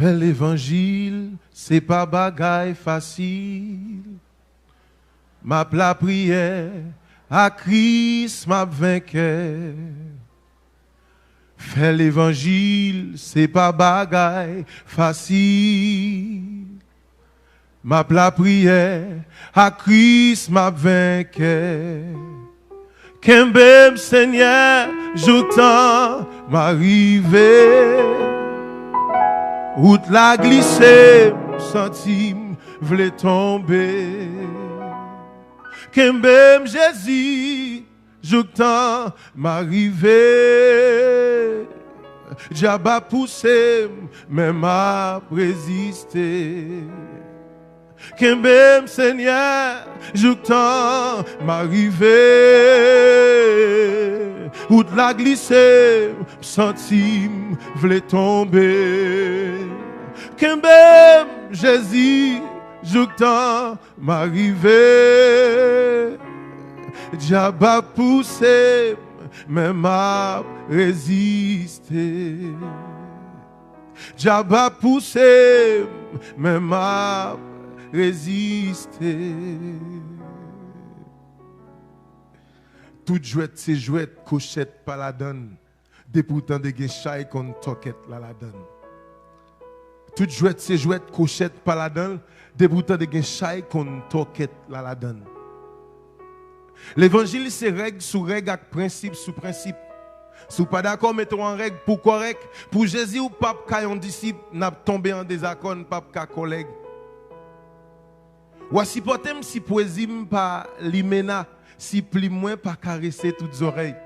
L'évangile, c'est pas bagaille facile. Ma la prière, à Christ m'a vainqueur. Faire l'évangile, c'est pas bagaille facile. Ma la prière, à Christ m'a vainqueur. Qu'un Seigneur, j'entends m'arriver. Route la glissée, senti v'lait tomber. Qu'un Jésus, j'entends m'arriver. Diable poussé, mais m'a résisté. Qu'un Seigneur, j'entends m'arriver. Route la glissée, senti v'lait tomber. Qu'un Jésus, j'entends m'arriver. Diable poussé, mais m'a résisté. Diable poussé, mais m'a résisté. Toute jouette, c'est jouette, cochette, pas la donne. Des pourtant de guéchailles qu'on toquette la donne. Toute jouette, c'est jouette, cochette, pas la donne. Des pourtant de guéchailles qu'on toquette la donne. L'évangile, c'est règle sous règle, avec principe sous principe. Si vous pas d'accord, mettons en règle pour correct. Pour Jésus ou pape, quand un disciple n'a tombé en désaccord, pape, qu'un collègue. Ou si potem si poésie pas limena, si pli moins pas caresser toutes oreilles.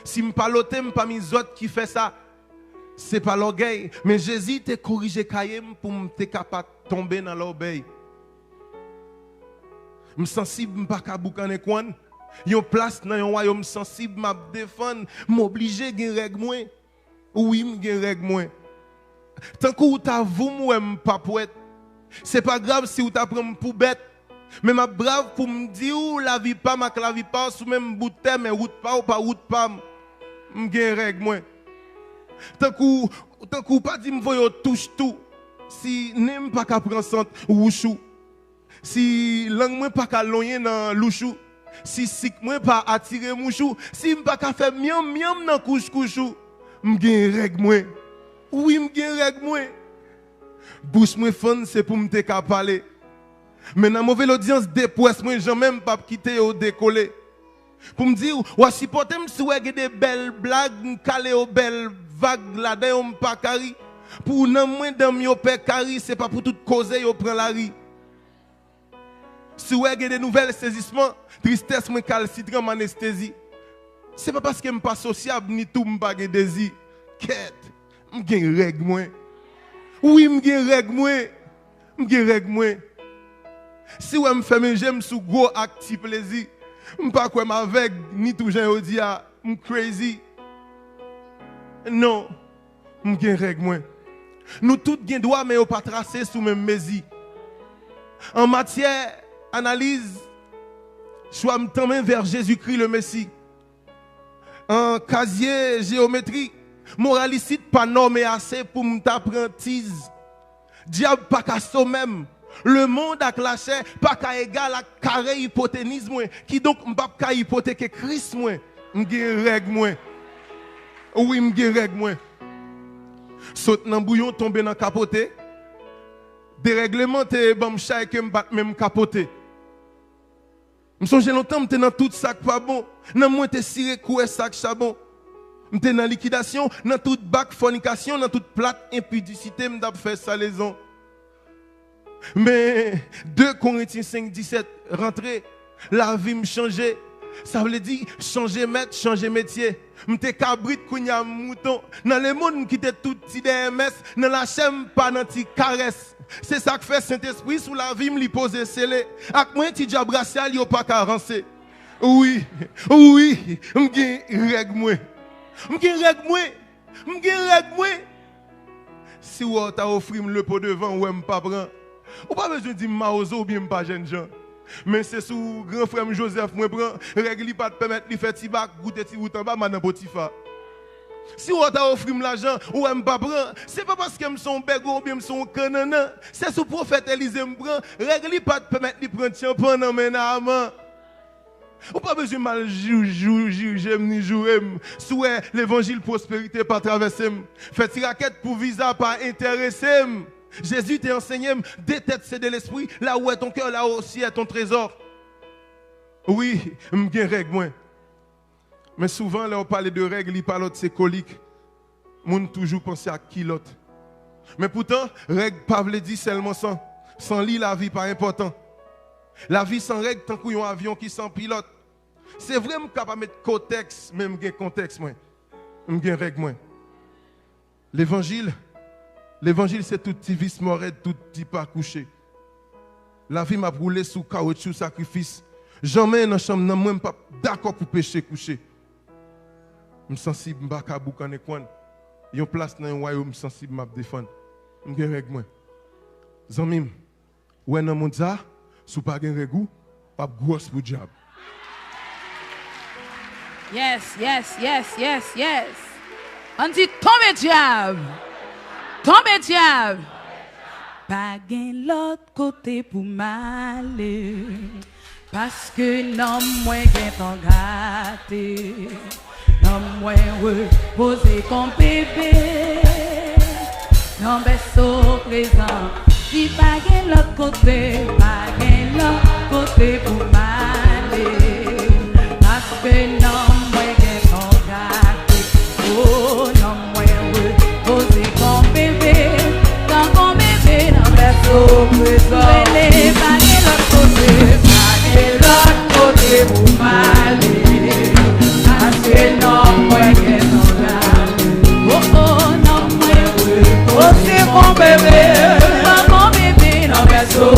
Si m'palotem pas mis autres qui fait ça, c'est pas l'orgueil, mais Jésus te corrigé kayem pour m'te capable tomber dans l'obéi. M'sensible m'pas ka boucaner coin. Yon place dans yon royaume sensible m'a défendre, m'obligé gen règle moins. Oui, m'gen règle moins. Tant que ou ta vous moi m'pas poète. C'est pas grave si ou t'apprends pour bête. Mais ma brave pour me dire ou la vie pas, ma la vie pas, sous même bout de terre, mais route pas ou pas route pas, m'gen règle moi. Tant que pas dit m'voyo touche tout. Si n'aime pas qu'à prendre sant ou chou. Si langue moi pas qu'à loyer dans louchou. Si sik moi pas attirer mouchou. Si m'pas qu'à faire miam miam dans couchou. M'gen règle moi. Oui, m'gen règle moi. Bouche moi fun c'est pour m'te ka parler. Mais dans mauvaise audience dépouesse moi j'en même pas quitter au décoller. Pour me dire ou si potem si ouais des belles blagues calé aux belles vagues là dedans pas cari. Pour nan moins dans yo père cari c'est pas pour toute cause yo prend la ri. Si ouais des nouvelles saisissements, tristesse moi calcitran anesthésie. C'est pas parce que me pas sociable ni tout me pas gen désir. Quête, m'gen règle moi. Oui, m'gen règle moi. M'gen règle moi. Si ouais me fait mes j'aime sous gros acte plaisir. M'pas quoi m'avec ni tout gens au dia, m crazy. Non, m'gen règle moi. Nous tous gen droit mais on pas tracer sous même mesi. En matière analyse, soit m'tendre vers Jésus-Christ le Messie. En casier géométrie, moralicite pas normé assez pour m'apprentise. Diable pas qu'à so même. Le monde a clashé pas qu'à égal à carré hypoténuse moi. Qui donc m'pas qu'à hypothéquer Christ moi. M'gen règle moi. Oui, m'gen règle moi. Saute dans bouillon tomber dans capoté. Déréglementé bam chay que m'bat même capoté. M'songe longtemps m'te dans tout sac pas bon. Nan moi te ciré coué sac charbon. M'te dans liquidation, dans toute bac fornication, dans toute plate impudicité m'd'a fait salaison. Mais 2 Corinthiens 5:17 rentré, la vie me changer. Ça veut dire changer maître, changer métier. M'te cabrit kounya mouton. Dans le monde qui était tout petit DMS, dans la chaîne pas dans ti caresse. C'est ça que fait Saint-Esprit sous la vie me li poser scellé. Ak moi ti diable bracial yo pas carencer. Oui, m'gen règle moi. M'gen règle moi. Si ou t'a offrir le pot devant ou m'pas prend. Ou pas besoin de dire maozo ou bien pas jeune gens. Mais c'est sous grand frère Joseph moi prend règle pas te permettre de faire tibac goûter ti route en bas madame Potiphar. Si on t'a offert l'argent, ou elle pas prend, c'est pas parce que je suis un bégo ou bien je suis un canana. C'est ce prophète Élisée me prend. Règle pas de permettre de prendre champagne dans mes amants. Ou pas besoin de mal juger ni jouer. Souhait l'évangile prospérité pas traverser. Faites raquette pour visa pas intéresser. Jésus t'a enseigné, déteste c'est de l'esprit, là où est ton cœur, là aussi est ton trésor. Oui, je suis règle moi. Mais souvent, là, on parle de règles, il parle de ses coliques. On toujours pense à qui l'autre. Mais pourtant, règle, pas veut dire seulement sans. Sans lui, la vie pas important. La vie sans règle, tant qu'il y a un avion qui sans pilote. C'est vraiment capable de mettre contexte, même contexte, moi. Je règle, moi. L'évangile, c'est tout petit vice morel, tout petit pas couché. La vie m'a brûlé sous caoutchouc, sacrifice. Jamais dans la chambre, je ne suis pas d'accord pour pécher coucher. Je suis sensible, je ne suis pas boucaner coin. Il y a une place dans le royaume, je suis sensible, je me défendre. Je suis règle moi. Zamim, ouais dans monde ça, sous pas gen règle, pas grosse pour diable. Yes. On dit tombe diable. Tombe diable. Pas gen l'autre côté pour m'aller. Parce que non moins gen ton gâté. Non moins reposer comme bébé. Non berceau présent. Si pas gen l'autre côté pour m'aller. Parce que non moins gen ton gâté. Oh non moins reposer comme bébé. Comme bébé non berceau présent. Venez pas gen l'autre côté. L'autre côté pour m'aller. Parce que non, moi, qu'est-ce qu'on a? Oh, non, moi, c'est mon bébé. Mon bébé, non, berceau.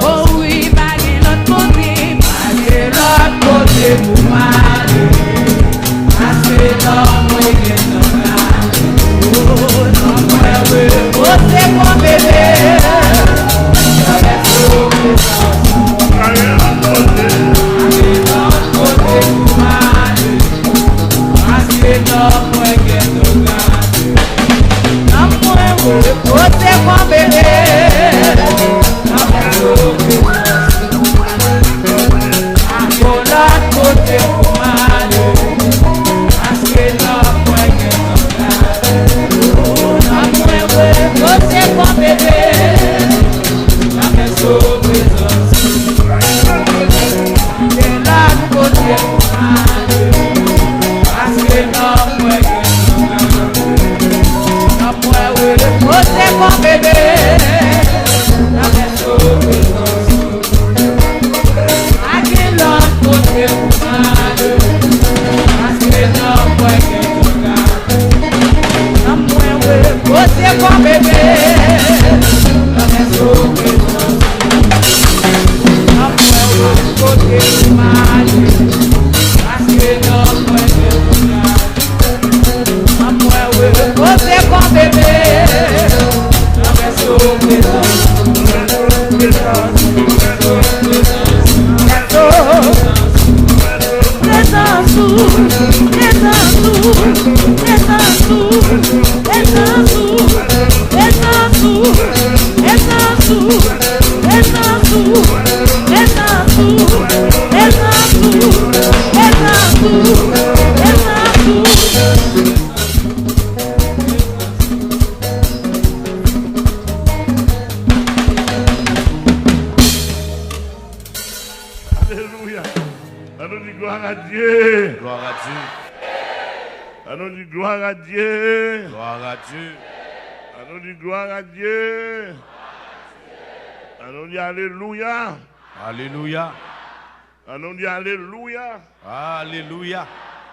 Oh oui, baguer l'autre côté. Baguer l'autre côté pour m'aller. Parce que non, moi, qu'est-ce qu'on a? Oh, non, moi, c'est mon bébé. Non, berceau, Alléluia. Allons dit gloire à Dieu. Gloire à Dieu. Allons dit gloire à Dieu. Gloire à Dieu. Allons dit gloire à Dieu. Allons dit alléluia. Alléluia. Allons dit alléluia. Alléluia.